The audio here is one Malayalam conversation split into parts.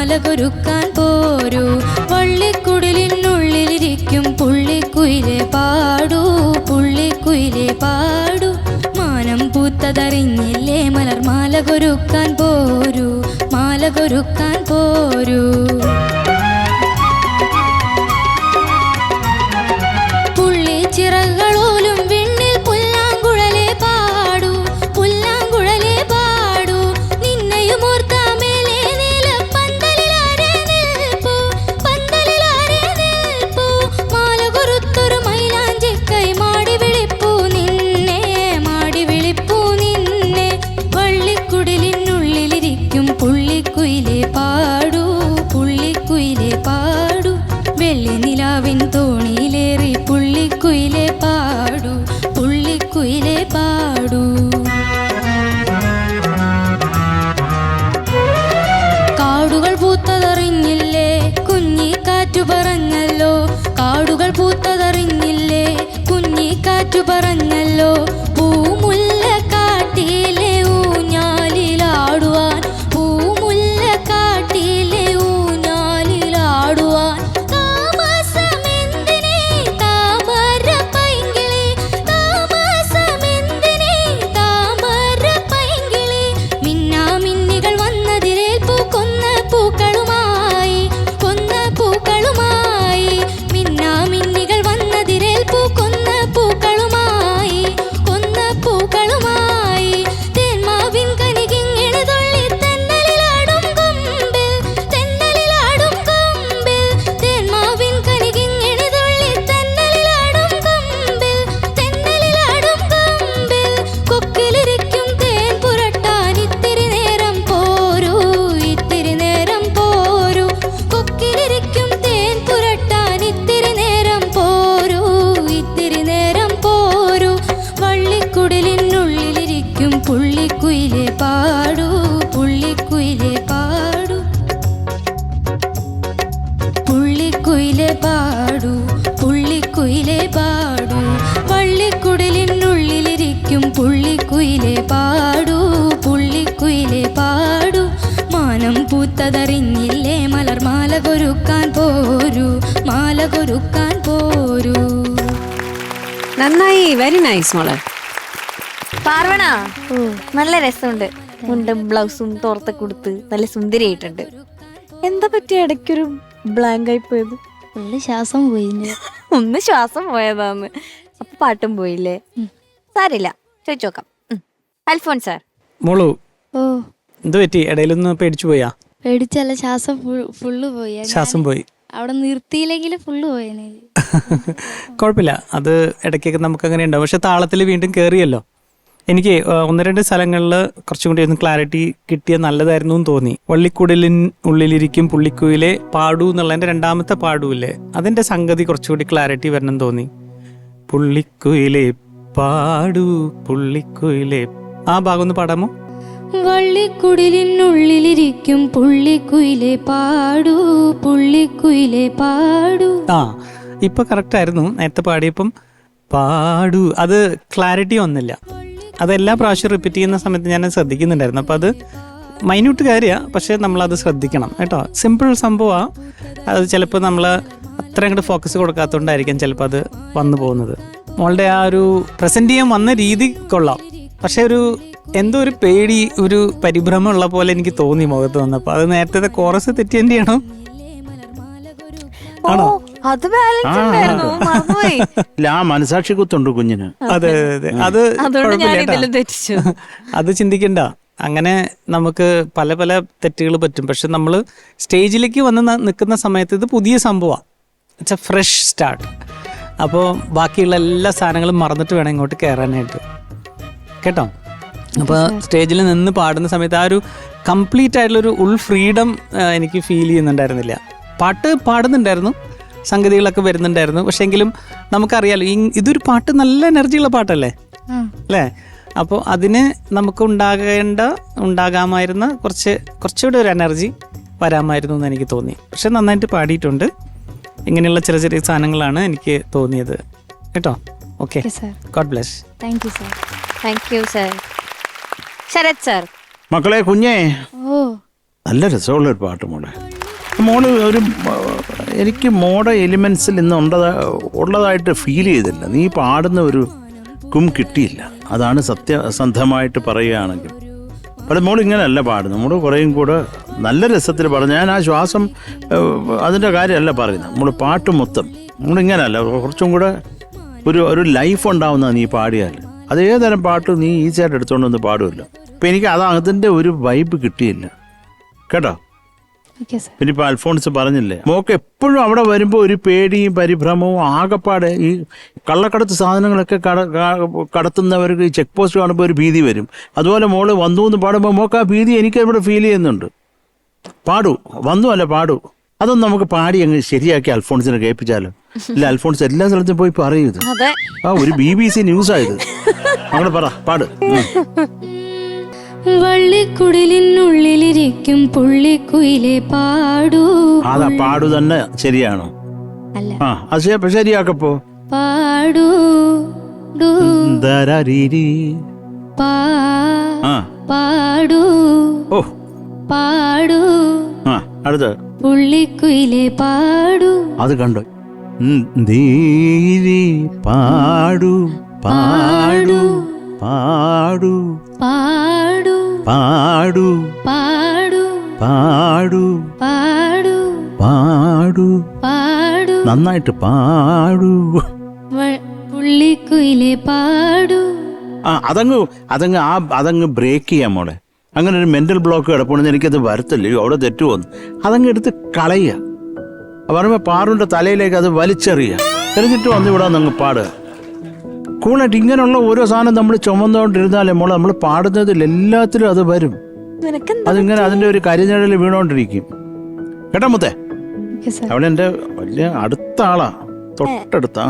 മാലകൊരുക്കാൻ പോരൂ. വള്ളിക്കുടലിനുള്ളിലിരിക്കും പുള്ളിക്കുയിലെ പാടൂ, പുള്ളിക്കുയിലെ പാടൂ. മാനം പൂത്തതറിഞ്ഞില്ലേ മലർ മാലകൊരുക്കാൻ പോരൂ, മാലകൊരുക്കാൻ പോരൂ. ചിറകളോലും വിണ്ണിൽ പുല്ലാങ്കുഴലേ പാടൂ, പുല്ലാങ്കുഴലേ പാടൂ. നിന്നെയുമോർത്ത മേലെ നീല പന്തലിലാരെ നിൽപ്പൂ, പന്തലിലാരെ നിൽപ്പൂ. മാല കൊരുത്തൊരു മൈലാഞ്ചിക്കൈ മാടി വിളിപ്പൂ നിന്നെ, മാടി വിളിപ്പൂ നിന്നെ. വള്ളിക്കുടലിനുള്ളിലിരിക്കും പുള്ളിക്കുയിലെ പാടൂ, പുള്ളിക്കുയിലെ പാടൂ. വെള്ളി നിലാവിൻ തോണിയിലേറി പുള്ളിക്കുയിലെ പാടൂ, പുള്ളിക്കുയിലെ പാടൂ. കാടുകൾ പൂത്തതറിഞ്ഞില്ലേ കുഞ്ഞിക്കാറ്റു പറഞ്ഞല്ലോ, കാടുകൾ പൂത്തതറിഞ്ഞില്ലേ കുഞ്ഞിക്കാറ്റു പറഞ്ഞല്ലോ. പൂമുല്ല കാട്ടിലെ ഊഞ്ഞാലിലാടുവാൻ, പൂമുല്ല കാട്ടിലെ ഊഞ്ഞാലിലാടുവാൻ. പുള്ളിക്കുയിലെ പാടൂ, പുള്ളിക്കുയിലെ പാടൂ, പുള്ളിക്കുയിലെ പാടൂ, പുള്ളിക്കുയിലെ പാടൂ. വള്ളിക്കുടലിനുള്ളിലിരിക്കും പുള്ളിക്കുയിലെ പാടൂ, പുള്ളിക്കുയിലെ പാടൂ. മാനം പൂത്തതറിഞ്ഞില്ലേ മലർ മാലകൊരുക്കാൻ പോരൂ, മാലകൊരുക്കാൻ പോരൂ. നന്നായി, വെരി നൈസ് മോളെ. പാർവണ, നല്ല രസമുണ്ട്. മുണ്ടും ബ്ലൗസും തോർത്തൊക്കെ കൊടുത്ത് നല്ല സുന്ദരിയായിട്ടുണ്ട്. എന്താ പറ്റിയ ഇടയ്ക്കൊരു ബ്ലാങ്ക് ആയി പോയത്? ശ്വാസം പോയി. ഒന്ന് ശ്വാസം പോയതാന്ന്. അപ്പൊ പാട്ടും പോയില്ലേ? സാരില്ല, ചോദിച്ചോക്കാം. അൽഫോൺ സാർ. മോളു, ഓ എന്ത് പറ്റി? ഇടയിലൊന്ന് പേടിച്ചു പോയാ? പേടിച്ചല്ല, ശ്വാസം ഫുള്ള് പോയി. ശ്വാസം പോയി. അവിടെ നിർത്തിയില്ലെങ്കിൽ ഫുള്ള് പോയേനെ. കുഴപ്പമില്ല, അത് ഇടയ്ക്കൊക്കെ നമുക്ക് അങ്ങനെ ഉണ്ടാവും. പക്ഷെ താളത്തിൽ വീണ്ടും കയറിയല്ലോ. എനിക്ക് ഒന്ന് രണ്ട് സ്ഥലങ്ങളിൽ കുറച്ചും കൂടി ഒന്ന് ക്ലാരിറ്റി കിട്ടിയ നല്ലതായിരുന്നു എന്ന് തോന്നി. വള്ളിക്കുടലിനുള്ളിലിരിക്കും പുള്ളിക്കുയിലെ പാടൂ എന്നുള്ളതിന്റെ രണ്ടാമത്തെ പാടൂല്ലേ, അതിന്റെ സംഗതി കുറച്ചുകൂടി ക്ലാരിറ്റി വരണം തോന്നി. പുള്ളിക്കുയിലെ പാടൂ, പുള്ളിക്കുയിലെ, ആ ഭാഗം ഒന്ന് പാടാമോ? വള്ളിക്കുടലിനുള്ളിലിരിക്കും പുള്ളിക്കുയിലെ പാടൂ, പുള്ളിക്കുയിലെ പാടൂ. ആ, ഇപ്പൊ കറക്റ്റ് ആയിരുന്നു. നേരത്തെ പാടിയപ്പം പാടൂ, അത് ക്ലാരിറ്റി വന്നില്ല. അതെല്ലാ പ്രാവശ്യം റിപ്പീറ്റ് ചെയ്യുന്ന സമയത്ത് ഞാൻ ശ്രദ്ധിക്കുന്നുണ്ടായിരുന്നു. അപ്പം അത് മൈന്യൂട്ട് കാര്യമാണ്, പക്ഷേ നമ്മളത് ശ്രദ്ധിക്കണം കേട്ടോ. സിമ്പിൾ സംഭവമാണ്. അത് ചിലപ്പോൾ നമ്മൾ അത്ര അങ്ങോട്ട് ഫോക്കസ് കൊടുക്കാത്തതുകൊണ്ടായിരിക്കും ചിലപ്പോൾ അത് വന്നു പോകുന്നത്. മോളുടെ ആ ഒരു പ്രസൻറ്റ് ചെയ്യാൻ വന്ന രീതി കൊള്ളാം, പക്ഷെ ഒരു എന്തോ ഒരു പേടി, ഒരു പരിഭ്രമം ഉള്ള പോലെ എനിക്ക് തോന്നി മുഖത്ത് വന്നപ്പോൾ. അത് നേരത്തെ കോറസ് തെറ്റിയതിൻ്റെ ആണോ? ആണോ? അത് ബാലൻസ് ഉണ്ടായിരുന്നു, മറന്നുപോയി. ആ മനസാക്ഷി കുത്തുണ്ട് കുഞ്ഞിന്. അതെ അതെ, അത് അത് ചിന്തിക്കണ്ട. അങ്ങനെ നമുക്ക് പല പല തെറ്റുകൾ പറ്റും. പക്ഷെ നമ്മൾ സ്റ്റേജിലേക്ക് വന്ന് നിൽക്കുന്ന സമയത്ത് ഇത് പുതിയ സംഭവമാണ്. It's A fresh start. അപ്പോൾ ബാക്കിയുള്ള എല്ലാ സാധനങ്ങളും മറന്നിട്ട് വേണം ഇങ്ങോട്ട് കയറാനായിട്ട് കേട്ടോ. അപ്പോൾ സ്റ്റേജിൽ നിന്ന് പാടുന്ന സമയത്ത് ആ ഒരു കംപ്ലീറ്റ് ആയിട്ടുള്ളൊരു ഉൾ ഫ്രീഡം എനിക്ക് ഫീൽ ചെയ്യുന്നുണ്ടായിരുന്നില്ല. പാട്ട് പാടുന്നുണ്ടായിരുന്നു, സംഗതികളൊക്കെ വരുന്നുണ്ടായിരുന്നു. പക്ഷെ എങ്കിലും നമുക്കറിയാലോ ഇതൊരു പാട്ട് നല്ല എനർജിയുള്ള പാട്ടല്ലേ അല്ലേ? അപ്പോൾ അതിന് നമുക്ക് ഉണ്ടാകാമായിരുന്ന കുറച്ചുകൂടെ ഒരു എനർജി വരാമായിരുന്നു എന്ന് എനിക്ക് തോന്നി. പക്ഷെ നന്നായിട്ട് പാടിയിട്ടുണ്ട്. ഇങ്ങനെയുള്ള ചെറിയ ചെറിയ സാധനങ്ങളാണ് എനിക്ക് തോന്നിയത് കേട്ടോ. Okay, God bless. Thank you sir. Thank you sir. Sarath sir. മക്കളെ, കുഞ്ഞേ, നല്ല രസമുള്ള ഒരു പാട്ട് മോളെ. മോള് ഒരു എനിക്ക് മോടെ എലിമെൻസിൽ ഇന്ന് ഉള്ളതായിട്ട് ഫീൽ ചെയ്തില്ല. നീ പാടുന്ന ഒരു കിട്ടിയില്ല. അതാണ് സത്യസന്ധമായിട്ട് പറയുകയാണെങ്കിൽ. പക്ഷേ മോൾ ഇങ്ങനെയല്ല പാടുന്നത്. നമ്മൾ കുറേയും കൂടെ നല്ല രസത്തിൽ പറഞ്ഞു. ഞാൻ ആ ശ്വാസം അതിൻ്റെ കാര്യമല്ല പറയുന്നത്. നമ്മൾ പാട്ട് മൊത്തം നമ്മളിങ്ങനെയല്ല, കുറച്ചും കൂടെ ഒരു ലൈഫ് ഉണ്ടാവുന്ന നീ പാടിയാൽ. അത് ഏതുതരം പാട്ട് നീ ഈസിയായിട്ട് എടുത്തുകൊണ്ട് വന്ന് പാടുമല്ലോ. ഇപ്പം എനിക്ക് അതിൻ്റെ ഒരു വൈബ് കിട്ടിയില്ല കേട്ടോ. പിന്നെ ഇപ്പം അൽഫോൺസ് പറഞ്ഞില്ലേ, മോക്ക് എപ്പോഴും അവിടെ വരുമ്പോൾ ഒരു പേടിയും പരിഭ്രമവും ആകെപ്പാടെ. ഈ കള്ളക്കടത്ത് സാധനങ്ങളൊക്കെ കടത്തുന്നവർക്ക് ഈ ചെക്ക് പോസ്റ്റ് കാണുമ്പോൾ ഒരു ഭീതി വരും. അതുപോലെ മോള് വന്നു എന്ന് പാടുമ്പോൾ മോക്ക് ആ ഭീതി എനിക്ക് ഇവിടെ ഫീൽ ചെയ്യുന്നുണ്ട്. പാടൂ, വന്നു അല്ല പാടൂ. അതൊന്നും നമുക്ക് പാടി അങ്ങ് ശരിയാക്കി അൽഫോൺസിനെ കേൾപ്പിച്ചാലോ. ഇല്ല, അൽഫോൺസ് എല്ലാ സ്ഥലത്തും പോയി പറയൂത്. ആ ഒരു BBC ന്യൂസായത്. അങ്ങനെ പാട്. വള്ളിക്കുടലിനുള്ളിലിരിക്കും പുള്ളിക്കുയിലെ പാടൂ. അതാ പാടു തന്നെ ശരിയാണോ? ആ അത് ശരിയാക്കപ്പോ പാടൂ പാടൂ ഓ പാടൂ ആ അടുത്ത പുള്ളിക്കുയിലെ പാടൂ. അത് കണ്ടോ? ധീരി പാടു പാടു പാടു പാടൂ പാടു പാടൂ പാടു പാടൂ പാടു പാടൂ നന്നായിട്ട് പാടു. പുള്ളിക്കുയിലെ പാടൂ. ആ അതങ്ങ് ബ്രേക്ക് ചെയ്യാൻ മോളെ. അങ്ങനെ ഒരു മെന്റൽ ബ്ലോക്ക് കിടപ്പുണ്ടെന്ന് എനിക്കത് വരത്തില്ല. അവിടെ തെറ്റുപോന്ന് അതങ്ങ് എടുത്ത് കളയുക. പറയുമ്പോൾ പാറുവിൻ്റെ തലയിലേക്ക് അത് വലിച്ചെറിയുക. എറിഞ്ഞിട്ട് വന്ന് ഇവിടെ അങ്ങ് പാടുക. കൂളായിട്ട് ഇങ്ങനെയുള്ള ഓരോ സാധനം നമ്മൾ ചുമന്നുകൊണ്ടിരുന്നാലേ മോളെ നമ്മൾ പാടുന്നതിൽ എല്ലാത്തിലും അത് വരും. അതിങ്ങനെ അതിൻ്റെ ഒരു കരിനിഴൽ വീണോണ്ടിരിക്കും കേട്ടോ മുത്തേ. അവിടെ എൻ്റെ വലിയ അടുത്ത ആളാ, തൊട്ടടുത്താ.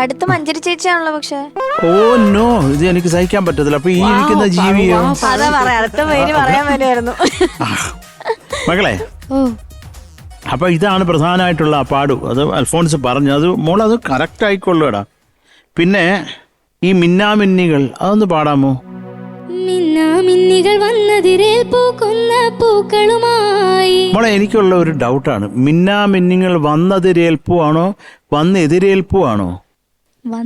അടുത്ത മഞ്ജരി ചേച്ചിയാണല്ലോ. പക്ഷെ ഓ നോ, ഇത് എനിക്ക് സഹിക്കാൻ പറ്റത്തില്ല. അപ്പൊ ഈ ഇരിക്കുന്ന ജീവിയോ അടുത്ത പേര് പറയാൻ വേണ്ടിയായിരുന്നു മകളെ. അപ്പൊ ഇതാണ് പ്രധാനമായിട്ടുള്ള ആ പാടു. അത് അൽഫോൺസ് പറഞ്ഞു. അത് മോളത് കറക്റ്റ് ആയിക്കൊള്ളുടാ. പിന്നെ ഈ മിന്നാമിന്നികൾ അതൊന്ന് പാടാമോ? മിന്നാമിന്നികൾ വന്നതിരേൽപ്പൂക്കുന്ന പൂക്കളുമായി. മോളെ എനിക്കുള്ള ഒരു ഡൗട്ടാണ്, മിന്നാമിന്നിങ്ങൾ വന്നതിരേൽപ്പു ആണോ വന്നെതിരേൽപ്പു ആണോ?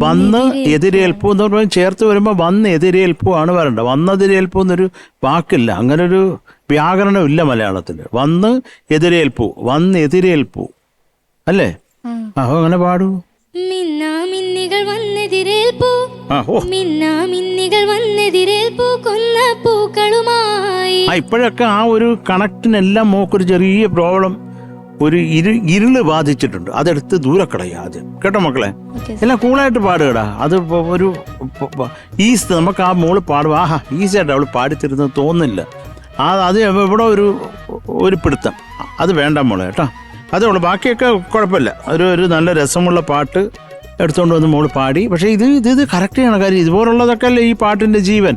വന്ന് എതിരേൽപ്പു എന്ന് പറഞ്ഞാൽ ചേർത്ത് വരുമ്പോൾ വന്ന് എതിരേൽപ്പു ആണ് വരണ്ട. വന്നതിരേൽപ്പു എന്നൊരു വാക്കില്ല, അങ്ങനെ ഒരു വ്യാകരണം ഇല്ല മലയാളത്തിൽ. വന്ന് എതിരേൽപ്പു, വന്ന് എതിരേൽപ്പു അല്ലേ? അങ്ങനെ പാടൂ. മിന്നാമിന്നികൾ വന്നെതിരേൽപ്പൂ, മിന്നാമിന്നികൾ വന്നെതിരേൽപ്പൂ കൊന്ന പൂക്കളുമായി. ഇപ്പോഴൊക്കെ ആ ഒരു കണക്റ്റിനെല്ലാം മോക്കൊരു ചെറിയ പ്രോബ്ലം, ഒരു ഇരുള് ബാധിച്ചിട്ടുണ്ട്. അതെടുത്ത് ദൂരെ കളയുക ആദ്യം കേട്ടോ മക്കളെ. എല്ലാം കൂളായിട്ട് പാടുകടാ. അത് ഒരു ഈസ് നമുക്ക് ആ മോള് പാടുക. ആഹാ ഈസിയായിട്ട് അവള് പാടിത്തരുന്നത് തോന്നില്ല. അത് ഇവിടെ ഒരു പിടുത്തം അത് വേണ്ട മോളെ കേട്ടോ. അതേ ഉള്ളൂ, ബാക്കിയൊക്കെ കുഴപ്പമില്ല. ഒരു നല്ല രസമുള്ള പാട്ട് എടുത്തുകൊണ്ട് വന്ന് മോള് പാടി. പക്ഷേ ഇത് കറക്റ്റ് ചെയ്യണ കാര്യം. ഇതുപോലുള്ളതൊക്കെ അല്ലേ ഈ പാട്ടിൻ്റെ ജീവൻ.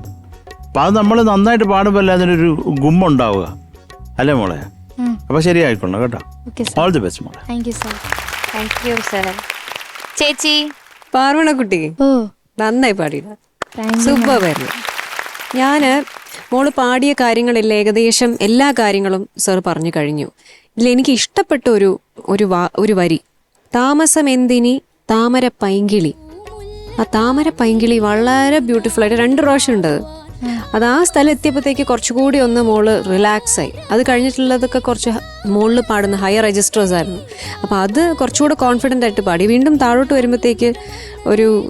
അപ്പം അത് നമ്മൾ നന്നായിട്ട് പാടുമ്പോൾ അല്ലേ അതിനൊരു ഗുമ്മുണ്ടാവുക അല്ലേ മോളെ? അപ്പൊ ശരിയായിക്കൊള്ളു കേട്ടോ. ഓൾ ദി ബെസ്റ്റ് മോളെ. Thank you sir. ചേച്ചി പാർവണക്കുട്ടി നന്നായി പാടിയില്ല, സൂപ്പറായിരുന്നു. ഞാന് മോള് പാടിയ കാര്യങ്ങളിൽ ഏകദേശം എല്ലാ കാര്യങ്ങളും സർ പറഞ്ഞു കഴിഞ്ഞു. ഇതിൽ എനിക്ക് ഇഷ്ടപ്പെട്ട ഒരു വരി, താമസം എന്തിനി താമര പൈങ്കിളി. ആ താമര പൈങ്കിളി വളരെ ബ്യൂട്ടിഫുൾ ആയിട്ട് 2 പ്രാവശ്യം ഉണ്ട്. അത് ആ സ്ഥലം എത്തിയപ്പോഴത്തേക്ക് കുറച്ചുകൂടി ഒന്ന് മോള് റിലാക്സ് ആയി. അത് കഴിഞ്ഞിട്ടുള്ളതൊക്കെ കുറച്ച് മോളിൽ പാടുന്ന ഹയർ രജിസ്റ്റേഴ്സ് ആയിരുന്നു. അപ്പോൾ അത് കുറച്ചുകൂടെ കോൺഫിഡൻ്റ് ആയിട്ട് പാടി. വീണ്ടും താഴോട്ട് വരുമ്പോഴത്തേക്ക്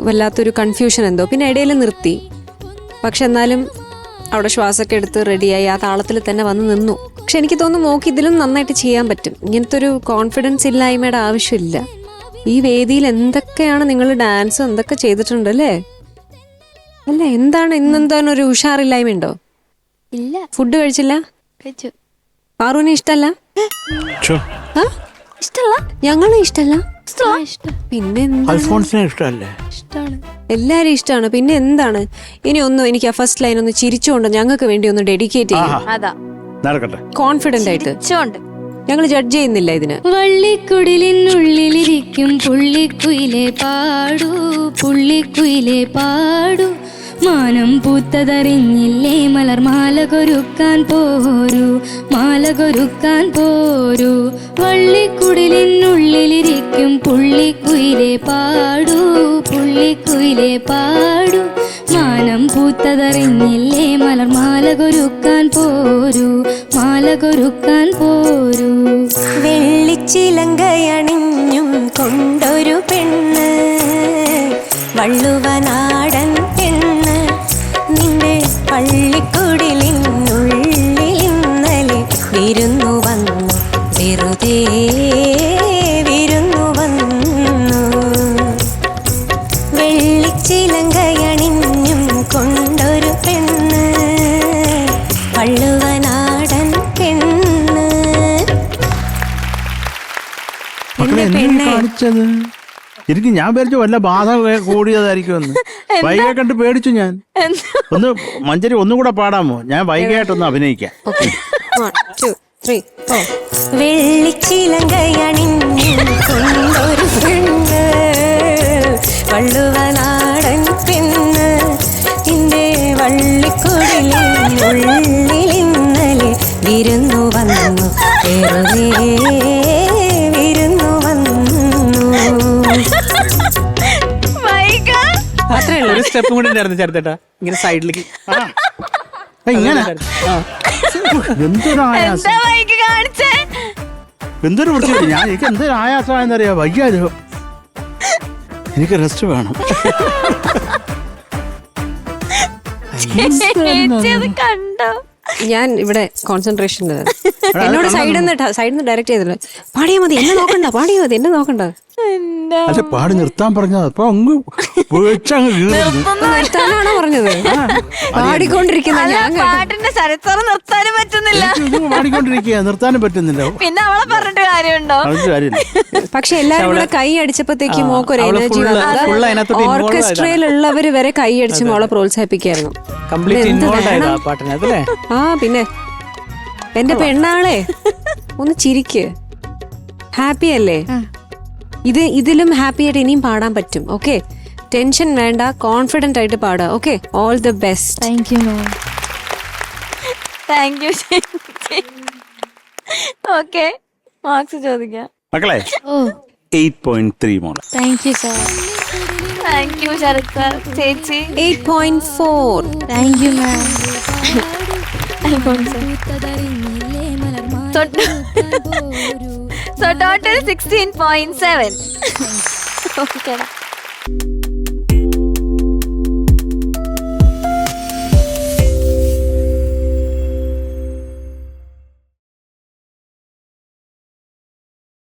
വല്ലാത്തൊരു കൺഫ്യൂഷൻ എന്തോ, പിന്നെ ഇടയിൽ നിർത്തി. പക്ഷെ എന്നാലും അവിടെ ശ്വാസമൊക്കെ എടുത്ത് റെഡിയായി ആ താളത്തിൽ തന്നെ വന്ന് നിന്നു. പക്ഷെ എനിക്ക് തോന്നുന്നു മോക്ക് ഇതിലും നന്നായിട്ട് ചെയ്യാൻ പറ്റും. ഇങ്ങനത്തെ ഒരു കോൺഫിഡൻസ് ഇല്ലായ്മയുടെ ആവശ്യമില്ല. ഈ വേദിയിൽ എന്തൊക്കെയാണ് നിങ്ങൾ ഡാൻസ് എന്തൊക്കെ ചെയ്തിട്ടുണ്ട് അല്ലേ? അല്ല എന്താണ് ഇന്നെന്താണ് ഒരു ഉഷാറില്ലായ്മ ഉണ്ടോ? ഇല്ല. ഫുഡ് കഴിച്ചില്ല? കഴിച്ചു. പാറുവിനെ ഇഷ്ടല്ല? ഇഷ്ടല്ല? ഞങ്ങളെ ഇഷ്ടല്ല? പിന്നെ അൽഫോൺസിനെ ഇഷ്ടമല്ലേ? ഇഷ്ടമാണ്, എല്ലാരും ഇഷ്ടമാണ്. പിന്നെ എന്താണ് ഇനി എനിക്ക് ആ ഫസ്റ്റ് ലൈൻ ഒന്ന് ചിരിച്ചുകൊണ്ട് ഞങ്ങൾക്ക് വേണ്ടി ഒന്ന് ഡെഡിക്കേറ്റ് ചെയ്യാം. അതാ നടക്കട്ടെ, കോൺഫിഡന്റ് ആയിട്ട്. ഞങ്ങൾ ജഡ്ജ് ചെയ്യുന്നില്ല ഇതിന്. വള്ളിക്കുടലിനുള്ളിലിരിക്കും പുള്ളിക്കുയിലെ പാടൂ, പുള്ളിക്കുയിലെ പാടൂ, മാനം പൂത്തതറിഞ്ഞില്ലേ മലർമാല കൊരുക്കാൻ പോരൂ, മാല കൊരുക്കാൻ പോരൂ. വള്ളിക്കുടിലിനുള്ളിലിരിക്കും പുള്ളിക്കുയിലെ പാടൂ, പുള്ളിക്കുയിലെ പാടൂ. മാനം പൂത്തതറിഞ്ഞില്ലേ മലർമാല കൊരുക്കാൻ പോരൂ, മാല കൊരുക്കാൻ പോരൂ. വെള്ളിച്ചിലങ്കയണിഞ്ഞും കൊണ്ടൊരു പെണ്ണ്, വള്ളുവനാടൻ പെണ്ണ്. നിന്റെ പള്ളിക്കുടിലിനുള്ളിൽ ഇന്നലെ വിരുന്നു വന്നു, വെറുതെ വിരുന്നു വന്നു. വെള്ളിച്ചിലങ്കയണിഞ്ഞും കൊണ്ടൊരു പെണ്ണ്, വള്ളുവനാടൻ പെണ്ണ്. മക്കളെ എന്തിനാ കാണിച്ചത്? എനിക്ക് ഞാൻ പേടിച്ചു വല്ല ബാധ കൂടിയതായിരിക്കുമെന്ന്. വൈകയെ കണ്ട് പേടിച്ചു ഞാൻ. ഒന്ന് മഞ്ചരി ഒന്നുകൂടെ പാടാമോ? ഞാൻ വൈകയായിട്ടൊന്ന് അഭിനയിക്കാം. വെള്ളിച്ചിലങ്കയണിഞ്ഞും കൊണ്ടൊരു പെണ്ണ്, വള്ളുവനാടൻ പെണ്ണ്. നിന്റെ വള്ളിക്കുടിലിനുള്ളിൽ ഇന്നലെ വിരുന്നു വന്നു, വെറുതെ വിരുന്നു വന്നു. അത്രേ ഉള്ളൂ. ഒരു സ്റ്റെപ്പും കൂടി ഉണ്ടായിരുന്നു ചേർത്തേട്ടാ, ഇങ്ങനെ സൈഡിലേക്ക്. ഇങ്ങനെ എന്തൊരു ആയാസം, എന്തൊരു വൃത്തി. ഞാൻ എനിക്ക് എന്തൊരു ആയാസമായെന്നറിയാം. വയ്യാലോ, എനിക്ക് റെസ്റ്റ് വേണം. കണ്ടോ? ഞാൻ ഇവിടെ കോൺസെൻട്രേഷൻ എന്നോട് സൈഡിൽ നിന്ന് ഡയറക്റ്റ് ചെയ്തില്ല. പാടിയാ മതി, എന്നെ നോക്കണ്ട, പാടിയാ മതി, എന്നെ നോക്കണ്ട. അല്ലെ പാടി നിർത്താൻ പറഞ്ഞത് അപ്പൊ അങ്ങ് വെച്ചങ്ങ് നിർത്താനാണോ പറഞ്ഞത്? പാടിക്കൊണ്ടിരിക്കുന്ന ഞാൻ പാട്ടിന്റെ ചരിത്രം നിർത്താനും പറ്റുന്നില്ല. പാടിക്കൊണ്ടിരിക്കുക, നിർത്താനും പറ്റുന്നില്ല. പിന്നെ അവളെ പറഞ്ഞിട്ട് കാര്യമുണ്ടോ? അത് കാര്യമില്ല. പക്ഷെ എല്ലാരും കൂടെ കൈ അടിച്ചപ്പോഴത്തേക്ക് മോക്കൊരു എനർജി ഓർക്കസ്ട്രയിലുള്ളവര് വരെ കൈ അടിച്ച് മോളെ പ്രോത്സാഹിപ്പിക്കായിരുന്നു. കംപ്ലീറ്റ് ഇൻവോൾവ് ആയത് ആ പാട്ടിനകത്തല്ലേ? ആ പിന്നെ എന്റെ പെണ്ണാളെ ഒന്ന് ചിരിക്ക്, ഹാപ്പി അല്ലേ? ഇതിലും ഹാപ്പി ആയിട്ട് ഇനിയും പാടാൻ പറ്റും. ഓക്കെ, ടെൻഷൻ വേണ്ട, കോൺഫിഡന്റ് ആയിട്ട് പാടുക. Okay, all the best. Thank you ma'am. Thank you. Okay, marks ചോദിക്കാം. മക്കളെ ഓ 8.3 മോളെ. Thank you sir. Thank you Sarath sir. ചേച്ചി 8.4. Thank you ma'am. So total 16.7. Okay.